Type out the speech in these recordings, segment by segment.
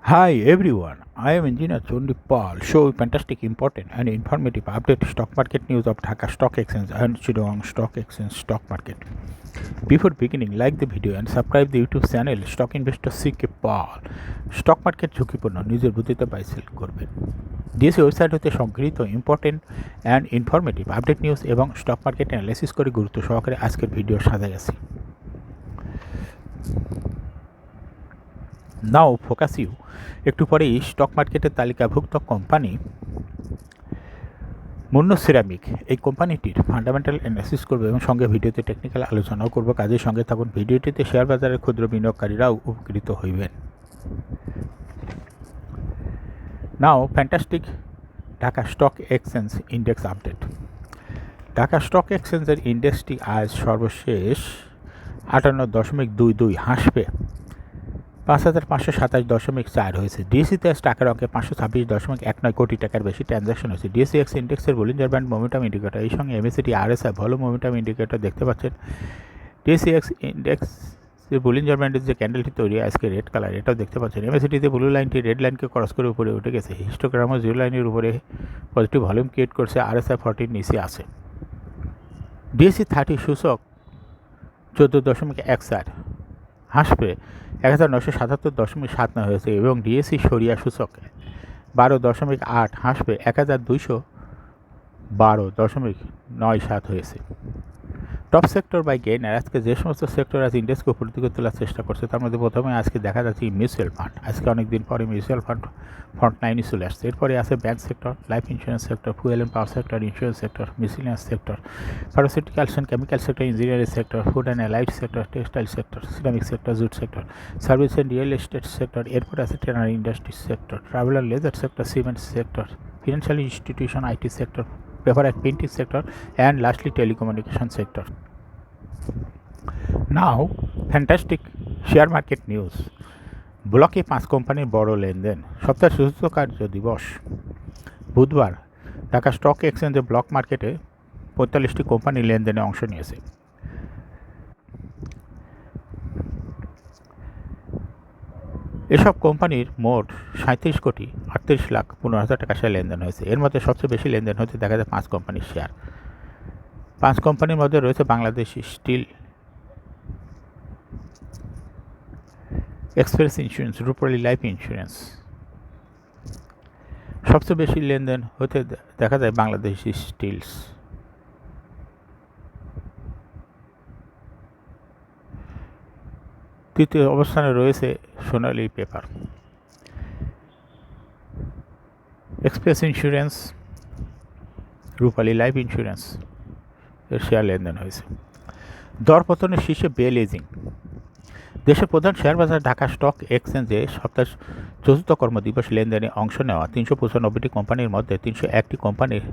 Hi everyone, I am Engineer Chondi Paul. Show fantastic, important and informative update stock market news of Dhaka Stock Exchange and Chittagong Stock Exchange stock market. Before beginning, like the video and subscribe the YouTube channel Stock Investor CK Paul. Stock market ঝুঁকিপূর্ণ নিজের বুদ্ধিতে buy sell করবেন। DSE website হতে সংগৃহীত important and informative update news এবং stock market analysis করে গুরুত্ব সহকারে আজকের ভিডিও সাজা গেছে। নাও ফোকাস ইউ একটু পরেই স্টক মার্কেটের তালিকাভুক্ত কোম্পানি মুন্নো সিরামিক এই কোম্পানিটির ফান্ডামেন্টাল অ্যানালিসিস করবে এবং সঙ্গে ভিডিওতে টেকনিক্যাল আলোচনাও করব। কাজের সঙ্গে থাকুন। ভিডিওটিতে শেয়ার বাজারের ক্ষুদ্র বিনিয়োগকারীরাও উপকৃত হইবেন। Now fantastic Dhaka stock exchange index update. Dhaka stock এক্সচেঞ্জের ইন্ডেক্সটি আজ সর্বশেষ 58.22 হাসবে 5,527.4 হয়েছে। ডিএসইতে আজ টাকার অঙ্কে 526.19 কোটি টাকার বেশি ট্রানজ্যাকশন হয়েছে। ডিএসইএক্স ইন্ডেক্সের বলিঞ্জার ব্যান্ড মোমেন্টাম ইন্ডিকেটর এই সঙ্গে এমএসিটি আরএসআই ভলো মোমেন্টাম ইন্ডিকেটর দেখতে পাচ্ছেন। ডিএসইএক্স ইন্ডেক্স বলিঞ্জার ব্যান্ডের যে ক্যান্ডেলটি তৈরি আজকে রেড কালার এটাও দেখতে পাচ্ছেন। এমএসিটিতে ব্লু লাইনটি রেড লাইনকে ক্রস করে উপরে উঠে গেছে। হিস্টোগ্রামও জিরো লাইনের উপরে পজিটিভ ভলিউম ক্রিয়েট করছে। আরএসআই 40 নিচে আছে। ডিএসই 30 সূচক 14.14 হাসবে 1977.79 হয়েছে এবং ডিএসই সরিয়া সূচক 12.8 হাসবে 1212.97 হয়েছে। টপ সেক্টর বাই গেইনার আজকে যে সমস্ত সেক্টর আজ ইন্ডেক্সকে উপর দিকে তোলার চেষ্টা করছে তার মধ্যে প্রথমে আজকে দেখা যাচ্ছে মিউচুয়াল ফান্ড। আজকে অনেক দিন পরে মিউচুয়াল ফান্ড ফ্রন্ট লাইনে চলে আসছে। এরপরে আছে bank sector, life insurance sector, fuel and power sector, insurance sector, miscellaneous sector, pharmaceuticals and chemical sector, engineering sector, food and allied sector, textile sector, ceramic sector, jute sector, service and real estate sector. এরপরে আছে tannery industry sector, travel and leisure sector, cement sector, financial institution, IT sector, paper and printing sector, and lastly telecommunication sector. Now fantastic share market news. ব্লকে 5 কোম্পানির বড় লেনদেন। সপ্তাহের চতুর্থ কার্য দিবস বুধবার ঢাকা স্টক এক্সচেঞ্জে ব্লক মার্কেটে 45টি কোম্পানি লেনদেনে অংশ নিয়েছে। এসব কোম্পানির মোট 37,38,15,000 টাকা শেয়ার লেনদেন হয়েছে। এর মধ্যে সবচেয়ে বেশি লেনদেন হতে দেখা যায় 5 কোম্পানির শেয়ার। 5 কোম্পানির মধ্যে রয়েছে বাংলাদেশ স্টিল, এক্সপ্রেস ইন্স্যুরেন্স, রূপালী লাইফ ইন্স্যুরেন্স। সবচেয়ে বেশি লেনদেন হতে দেখা যায় বাংলাদেশ স্টিলস। তৃতীয় অবস্থানে রয়েছে সোনালী পেপার। এক্সপ্রেস ইন্স্যুরেন্স, রূপালী লাইফ ইন্স্যুরেন্স এর শেয়ার লেনদেন হয়েছে। দরপতনের শীর্ষে বেলিজিং। দেশের প্রধান শেয়ার বাজার ঢাকা স্টক এক্সচেঞ্জে সপ্তাহের চতুর্থ কর্মদিবস লেনদেনে অংশ নেওয়া 395টি কোম্পানির মধ্যে 301টি কোম্পানির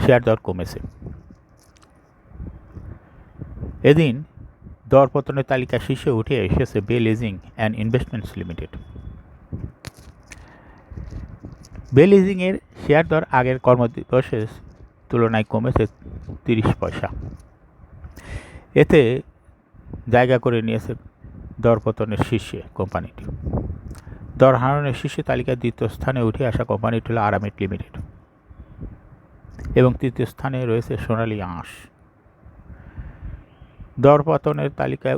শেয়ার দর কমেছে। এদিন দরপতনের তালিকা শীর্ষে উঠে এসেছে বেলিজিং অ্যান্ড ইনভেস্টমেন্টস লিমিটেড। বেলিজিংয়ের শেয়ার দর আগের কর্মদিবসের তুলনায় কমেছে 30 পয়সা। এতে জায়গা করে নিয়েছে দরপতনের শীর্ষে কোম্পানিটি। দর হারানোর শীর্ষে তালিকার দ্বিতীয় স্থানে উঠে আসা কোম্পানিটি হল আরামিট লিমিটেড এবং তৃতীয় স্থানে রয়েছে সোনালী আঁশ। দরপতনের তালিকায়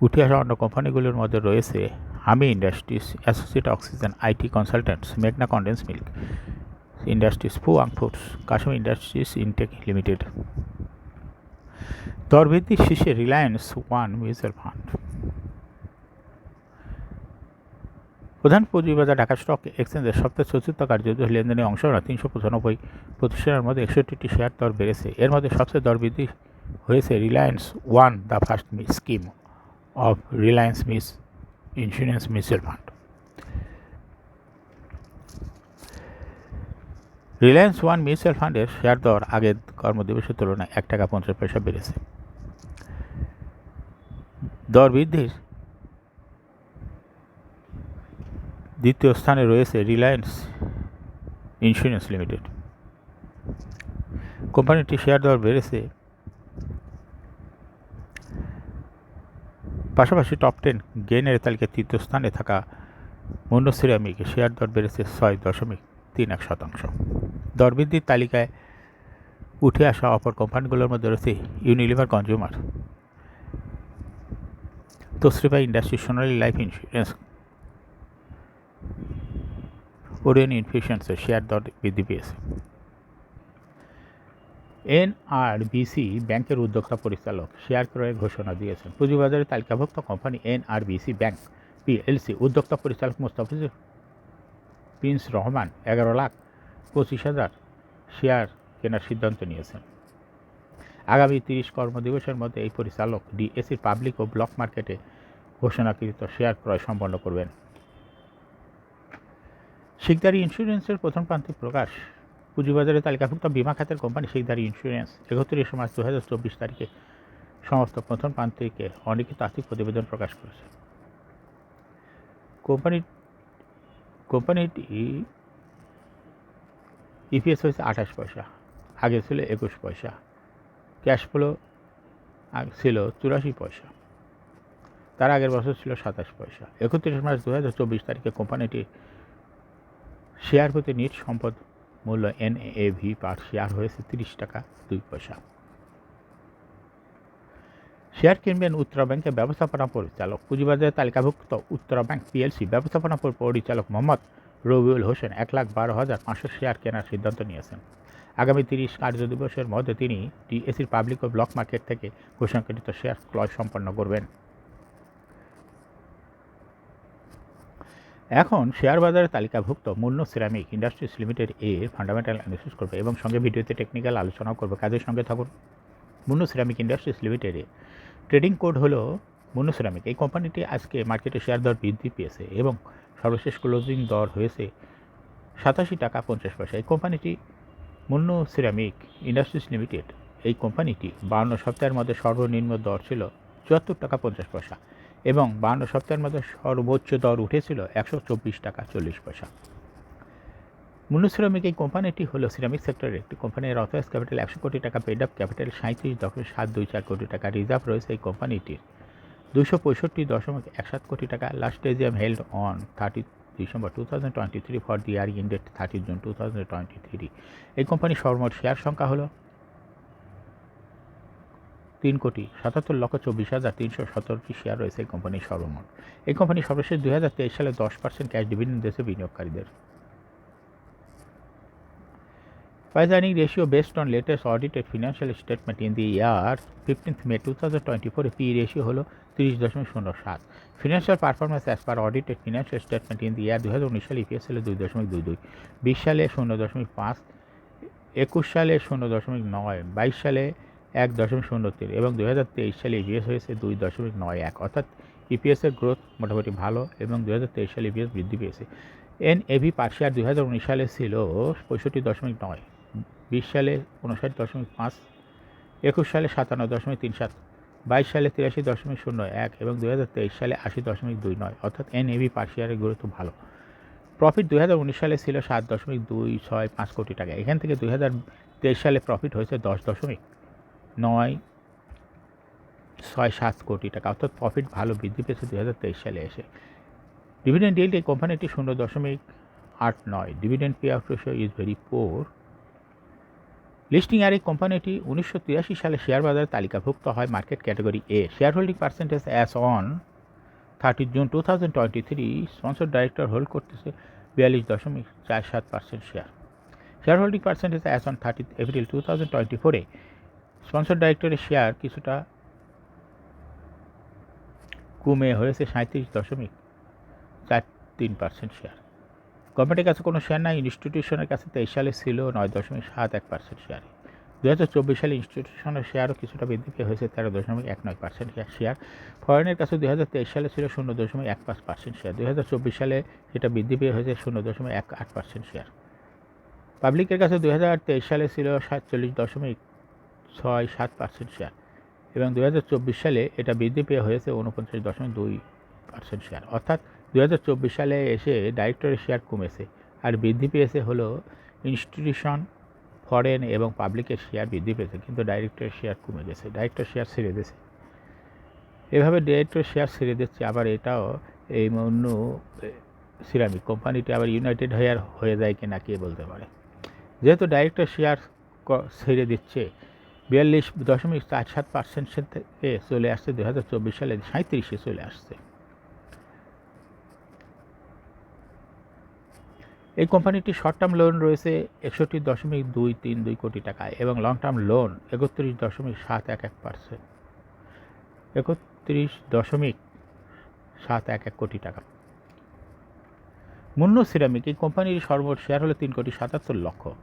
উঠে আসা অন্য কোম্পানিগুলোর মধ্যে রয়েছে Hami industries, associate oxygen, IT consultants, মেঘনা condense milk industries, Fuwang foods, Kashmir industries Intech limited. দর বৃদ্ধির শীর্ষে রিলায়েন্স ওয়ান মিউচুয়াল ফান্ড। প্রধান পুঁজিবাজার ঢাকা স্টক এক্সচেঞ্জের সপ্তাহের চতুর্থ কার্যদিবস লেনদেনে অংশ নেওয়া 395 প্রতিষ্ঠানের মধ্যে 61টি শেয়ার দর বেড়েছে। এর মধ্যে সবচেয়ে দর বৃদ্ধি হয়েছে Reliance one, the first scheme of Reliance insurance mutual fund. Reliance one mutual ফান্ডের শেয়ার দর আগের কর্মদিবসের তুলনায় 1 টাকা 50 পয়সা বেড়েছে। দর বৃদ্ধির দ্বিতীয় স্থানে রয়েছে রিলায়েন্স ইন্স্যুরেন্স লিমিটেড। কোম্পানিটির শেয়ার দর বেড়েছে। পাশাপাশি টপ 10 গেইনের তালিকায় তৃতীয় স্থানে থাকা মুন্নু সিরামিকের শেয়ার দর বেড়েছে 6.31%। দরবৃদ্ধির তালিকায় উঠে আসা অপর কোম্পানিগুলোর মধ্যে রয়েছে ইউনিলিভার কনজিউমার, তশরিফা ইন্ডাস্ট্রি, সোনালী লাইফ ইন্স্যুরেন্স, ওরিয়ন ইনফিউশনসের শেয়ার দর বৃদ্ধি পেয়েছে। এনআরবিসি ব্যাংকের উদ্যোক্তা পরিচালক শেয়ার ক্রয়ের ঘোষণা দিয়েছেন। পুঁজিবাজারে তালিকাভুক্ত কোম্পানি এনআরবিসি ব্যাংক পিএলসি উদ্যোক্তা পরিচালক মুস্তাফিজুর প্রিন্স রহমান 11,25,000 শেয়ার কেনার সিদ্ধান্ত নিয়েছেন। আগামী 30 কর্মদিবসের মধ্যে এই পরিচালক ডিএসির পাবলিক ও ব্লক মার্কেটে ঘোষণাকৃত শেয়ার ক্রয় সম্পন্ন করবেন। শিকদারি ইন্স্যুরেন্সের প্রথম প্রান্তিক প্রকাশ। পুঁজিবাজারে তালিকাভুক্ত বিমা খাতের কোম্পানি শিকদারি ইন্স্যুরেন্স 31 মার্চ 2024 তারিখে সমস্ত প্রথম প্রান্তিকের অলিখিত আর্থিক প্রতিবেদন প্রকাশ করেছে। কোম্পানিটি ইপিএস হয়েছে 28 পয়সা, আগে ছিল 21 পয়সা। ক্যাশ ফ্লো ছিল 84 পয়সা, তার আগের বছর ছিল 27 পয়সা। 31 মার্চ 2024 তারিখে কোম্পানিটির শেয়ার প্রতি নিট সম্পদ মূল্য এনএভি পার শেয়ার হয়েছে 30 টাকা 2 পয়সা। শেয়ার কিনবেন উত্তরা ব্যাংকের ব্যবস্থাপনা পরিচালক। পুঁজিবাজারে তালিকাভুক্ত উত্তরা ব্যাংক পিএলসি ব্যবস্থাপনা পরিচালক মোহাম্মদ রবিউল হোসেন 1,12,500 শেয়ার কেনার সিদ্ধান্ত নিয়েছেন। আগামী 30 কার্যদিবসের মধ্যে তিনি ডিএসির পাবলিক ও ব্লক মার্কেট থেকে ঘোষণাকৃত শেয়ার ক্রয় সম্পন্ন করবেন। এখন শেয়ার বাজারে তালিকাভুক্ত মুন্নু সিরামিক ইন্ডাস্ট্রিজ লিমিটেড এর ফান্ডামেন্টাল অ্যানালিসিস করবে এবং সঙ্গে ভিডিওতে টেকনিক্যাল আলোচনাও করবে। কাজের সঙ্গে থাকুন। মুন্নু সিরামিক ইন্ডাস্ট্রিজ লিমিটেডে ট্রেডিং কোড হলো মুন্নু সিরামিক। এই কোম্পানিটি আজকে মার্কেটে শেয়ার দর বৃদ্ধি পেয়েছে এবং সর্বশেষ ক্লোজিং দর হয়েছে 87 টাকা 50 পয়সা। এই কোম্পানিটি মুন্নু সিরামিক ইন্ডাস্ট্রিজ লিমিটেড, এই কোম্পানিটি 52 সপ্তাহের মধ্যে সর্বনিম্ন দর ছিল 74 টাকা 50 পয়সা এবং 52 সপ্তাহের মধ্যে সর্বোচ্চ দর উঠেছিল 124 টাকা 40 পয়সা। মুন্নু সিরামিক এই কোম্পানিটি হলো সিরামিক সেক্টরের একটি কোম্পানি। এর অথরাইজ ক্যাপিটাল 100 কোটি টাকা, পেড আপ ক্যাপিটাল 37.724 কোটি টাকা, রিজার্ভ রয়েছে এই কোম্পানিটির 265.17 কোটি টাকা। Last AGM held on 30 December 2023 for the year ended 30 June 2023। এই কোম্পানির সর্বমোট শেয়ার সংখ্যা হলো 3,77,24,317টি শেয়ার রয়েছে এই কোম্পানির সর্বমোট। এই কোম্পানি সর্বশেষ 2023 সালে 10% ক্যাশ ডিভিডেন্ড দিয়েছে বিনিয়োগকারীদের। Price earning ratio based on latest audited financial statement in the year 15th May 2024 P ratio হলো 30.07। Financial performance as per audited financial statement in the year 2019 সালে EPS হলো 2.22, 20 সালে 0.5, 21 সালে 0.9, 22 সালে 1.03 এবং 2023 সালে EPS হয়েছে 2.91। অর্থাৎ EPS এর গ্রোথ মোটামুটি ভালো এবং 2023 সালে EPS বৃদ্ধি পেয়েছে। এনএভি পার শেয়ার 2019 সালে ছিল 65.9, 20 সালে 59.5, 21 সালে 57.37, 22 সালে 83.01 এবং 2023 সালে 80.29। অর্থাৎ এনএভি পার শেয়ারের গ্রোথ ভালো। প্রফিট 2019 সালে ছিল 7.265 কোটি টাকা। এখান থেকে 2023 সালে প্রফিট হয়েছে 10.967 কোটি টাকা। অর্থাৎ প্রফিট ভালো বৃদ্ধি পেয়েছে 2023 সালে এসে। ডিভিডেন্ড yield এই কোম্পানিটি 0.89। Dividend pay out ratio is very poor. Listing আর এই কোম্পানিটি 1983 সালে শেয়ার বাজারে তালিকাভুক্ত হয় market category A. Share holding percentage as on 30 June 2023 sponsor director hold করতেছে 42.47% share. Share holding percentage as on 30 April 2024 sponsor ডাইরেক্টরের শেয়ার কিছুটা কমে হয়েছে 37.43% শেয়ার। গভর্নমেন্টের কাছে কোনো শেয়ার নাই। ইনস্টিটিউশনের কাছে 23 সালে ছিল 9.71% শেয়ার। 2024 সালে ইনস্টিটিউশনের শেয়ারও কিছুটা বৃদ্ধি পেয়ে হয়েছে 13.19% শেয়ার। ফরেনের কাছে 2023 সালে ছিল 0.15% শেয়ার। 2024 সালে সেটা বৃদ্ধি পেয়ে হয়েছে 0.18% শেয়ার। পাবলিকের কাছে 2023 সালে ছিল 47.67% শেয়ার এবং 2024 সালে এটা বৃদ্ধি পেয়ে হয়েছে 49.2% শেয়ার। অর্থাৎ 2024 সালে এসে ডাইরেক্টরের শেয়ার কমেছে আর বৃদ্ধি পেয়েছে হলো ইনস্টিটিউশন, ফরেন এবং পাবলিকের শেয়ার বৃদ্ধি পেয়েছে, কিন্তু ডাইরেক্টরের শেয়ার কমে গেছে। ডাইরেক্টর শেয়ার ছেড়ে দিয়েছে। এভাবে ডাইরেক্টর শেয়ার ছেড়ে দিচ্ছে। আবার এটাও এই অন্য সিরামিক কোম্পানিটি আবার ইউনাইটেড হয়ে যায় কিনা কে বলতে পারে। যেহেতু ডাইরেক্টর শেয়ার ছেড়ে দিচ্ছে 42.47% থেকে চলে আসছে 2024 সালে 37-এ চলে আসছে। এই কোম্পানিটি শর্ট টার্ম লোন রয়েছে 61.232 কোটি টাকা এবং লং টার্ম লোন 31.711%, 31.711 কোটি টাকা। মুন্নু সিরামিক এই কোম্পানির সর্বমোট শেয়ার হলো 3,77,00,000।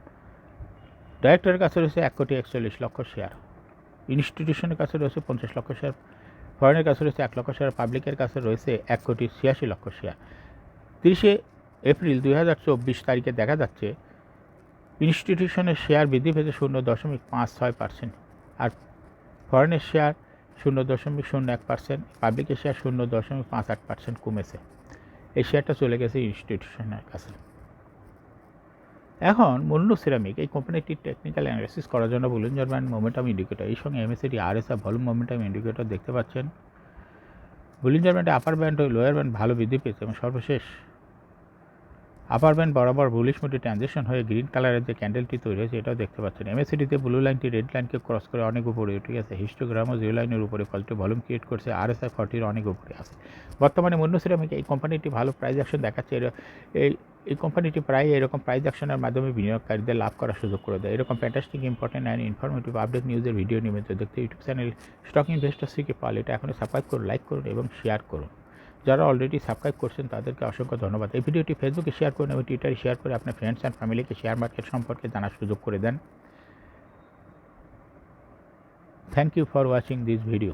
ডাইরেক্টরের কাছে রয়েছে 1,41,00,000 শেয়ার, ইনস্টিটিউশনের কাছে রয়েছে 50 লক্ষ শেয়ার, ফরেনের কাছে রয়েছে 1 লক্ষ শেয়ার, পাবলিকের কাছে রয়েছে 1,86,00,000 শেয়ার। 30 এপ্রিল 2024 তারিখে দেখা যাচ্ছে ইনস্টিটিউশনের শেয়ার বৃদ্ধি পেয়েছে 0.56%, আর ফরেনের শেয়ার 0.01%, পাবলিকের শেয়ার 0.58% কমেছে। এই শেয়ারটা চলে গেছে ইনস্টিটিউশনের কাছে। এখন মুন্নু সিরামিক এই কোম্পানিটির টেকনিক্যাল অ্যানালাইসিস করার জন্য বলিঞ্জার ব্যান্ড মোমেন্টাম ইন্ডিকেটর এই সঙ্গে MACD RSI volume momentum indicator দেখতে পাচ্ছেন। বলিঞ্জার ব্যান্ডে আপার ব্যান্ড ও লোয়ার ব্যান্ড ভালো বৃদ্ধি পেয়েছে এবং সর্বশেষ আপার ব্যান্ড বরাবর বুলিশ মোডে ট্রানজিশন হয়ে গ্রিন কালারের যে ক্যান্ডেলটি তৈরি হয়েছে এটাও দেখতে পাচ্ছেন। এমএসিডিতে ব্লু লাইনটি রেড লাইনকে ক্রস করে অনেক উপরে উঠে গেছে। হিস্টোগ্রামও জিরো লাইনের উপরে পজিটিভ ভলিউম ক্রিয়েট করছে। আরএসআই 40-র অনেক উপরে আছে। বর্তমানে মুন্নু সিরামিক এই কোম্পানিটি ভালো প্রাইস অ্যাকশন দেখাচ্ছে। এই কোম্পানিটি প্রায় এরকম প্রাইস অ্যাকশনের মাধ্যমে বিনিয়োগকারীদের লাভ করার সুযোগ করে দেয়। এরকম fantastic important and informative update নিউজের ভিডিও নিয়মিত দেখতে ইউটিউব চ্যানেল স্টক ইনভেস্টর সিকে পাল এটা এখনই সাবস্ক্রাইব করুন, লাইক করুন এবং শেয়ার করুন। যারা অলরেডি সাবস্ক্রাইব করছেন তাদেরকে অসংখ্য ধন্যবাদ। এই ভিডিওটি ফেসবুকে শেয়ার করুন এবং টুইটারে শেয়ার করে আপনার ফ্রেন্ডস অ্যান্ড ফ্যামিলিকে শেয়ার মার্কেট সম্পর্কে জানার সুযোগ করে দেন। Thank you for watching this video.